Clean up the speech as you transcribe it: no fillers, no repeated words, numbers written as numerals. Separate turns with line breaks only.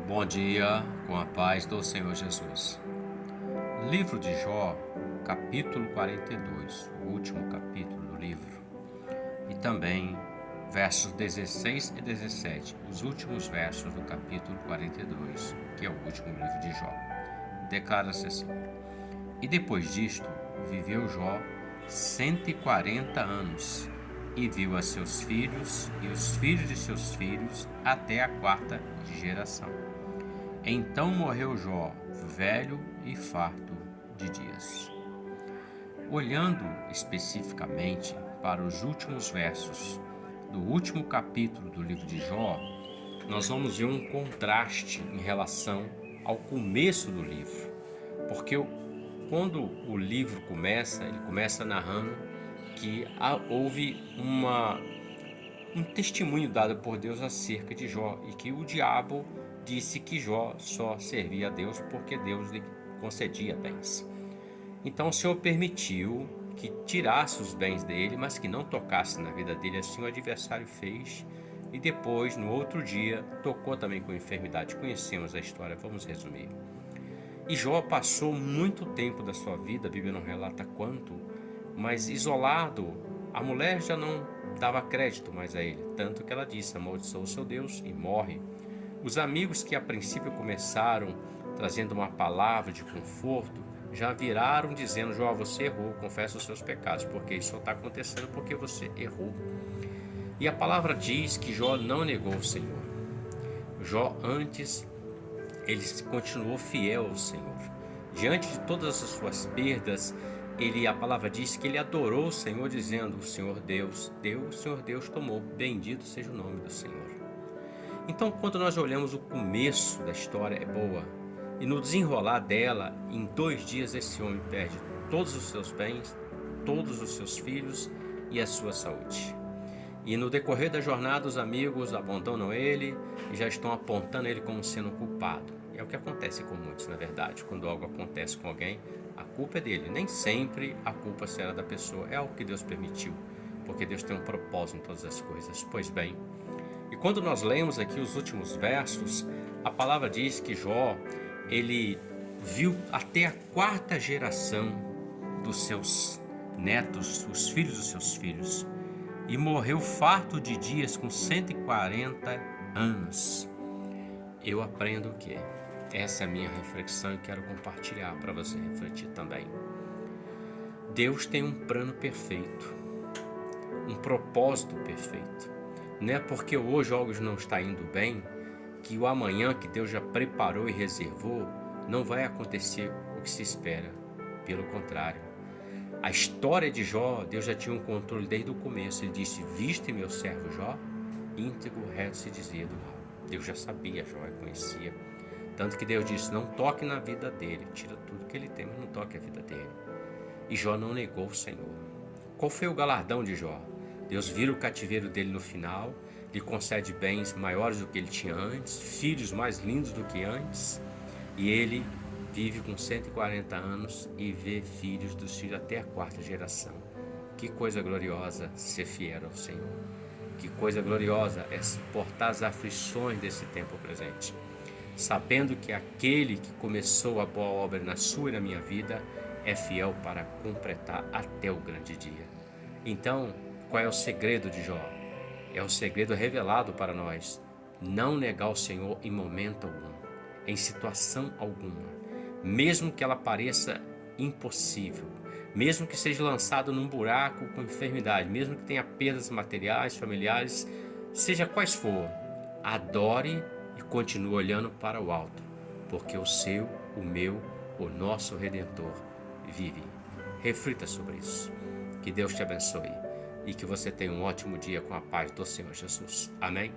Bom dia, com a paz do Senhor Jesus. Livro de Jó, capítulo 42, o último capítulo do livro, e também versos 16 e 17, os últimos versos do capítulo 42, que é o último livro de Jó. Declara-se assim: E depois disto, viveu Jó 140 anos, e viu a seus filhos e os filhos de seus filhos até a quarta geração. Então morreu Jó, velho e farto de dias. Olhando especificamente para os últimos versos do último capítulo do livro de Jó, nós vamos ver um contraste em relação ao começo do livro. Porque quando o livro começa, ele começa narrando que houve um testemunho dado por Deus acerca de Jó e que o diabo disse que Jó só servia a Deus porque Deus lhe concedia bens. Então o Senhor permitiu que tirasse os bens dele, mas que não tocasse na vida dele. Assim o adversário fez, e depois, no outro dia, tocou também com enfermidade. Conhecemos a história, vamos resumir. E Jó passou muito tempo da sua vida, a Bíblia não relata quanto, mas isolado. A mulher já não dava crédito mais a ele, tanto que ela disse: amaldiçoa o seu Deus, e morre. Os amigos que a princípio começaram trazendo uma palavra de conforto, já viraram dizendo: Jó, você errou, confessa os seus pecados, porque isso só está acontecendo porque você errou. E a palavra diz que Jó não negou o Senhor. Jó antes, ele continuou fiel ao Senhor. Diante de todas as suas perdas, a palavra diz que ele adorou o Senhor, dizendo: o Senhor Deus deu, o Senhor Deus tomou, bendito seja o nome do Senhor. Então, quando nós olhamos o começo da história, é boa, e no desenrolar dela, em 2 dias esse homem perde todos os seus bens, todos os seus filhos e a sua saúde. E no decorrer da jornada, os amigos abandonam ele e já estão apontando ele como sendo culpado. É o que acontece com muitos, na verdade. Quando algo acontece com alguém, a culpa é dele. Nem sempre a culpa será da pessoa, é algo que Deus permitiu, porque Deus tem um propósito em todas as coisas. Pois bem, e quando nós lemos aqui os últimos versos, a palavra diz que Jó, ele viu até a quarta geração dos seus netos, os filhos dos seus filhos, e morreu farto de dias com 140 anos. Eu aprendo o que? Essa é a minha reflexão e quero compartilhar para você refletir também. Deus tem um plano perfeito, um propósito perfeito. Não é porque hoje algo não está indo bem que o amanhã que Deus já preparou e reservou não vai acontecer o que se espera. Pelo contrário, a história de Jó, Deus já tinha um controle desde o começo. Ele disse: viste meu servo Jó, íntegro, reto se dizia do mal. Deus já sabia, Jó conhecia. Tanto que Deus disse: não toque na vida dele, tira tudo que ele tem, mas não toque a vida dele. E Jó não negou o Senhor. Qual foi o galardão de Jó? Deus vira o cativeiro dele no final, lhe concede bens maiores do que ele tinha antes, filhos mais lindos do que antes, e ele vive com 140 anos e vê filhos dos filhos até a quarta geração. Que coisa gloriosa ser fiel ao Senhor. Que coisa gloriosa é suportar as aflições desse tempo presente, sabendo que aquele que começou a boa obra na sua e na minha vida é fiel para completar até o grande dia. Então, qual é o segredo de Jó? É o segredo revelado para nós: não negar o Senhor em momento algum, em situação alguma, mesmo que ela pareça impossível, mesmo que seja lançado num buraco com enfermidade, mesmo que tenha perdas materiais, familiares, seja quais for, adore e continue olhando para o alto, porque o seu, o meu, o nosso Redentor vive. Reflita sobre isso. Que Deus te abençoe e que você tenha um ótimo dia com a paz do Senhor Jesus. Amém?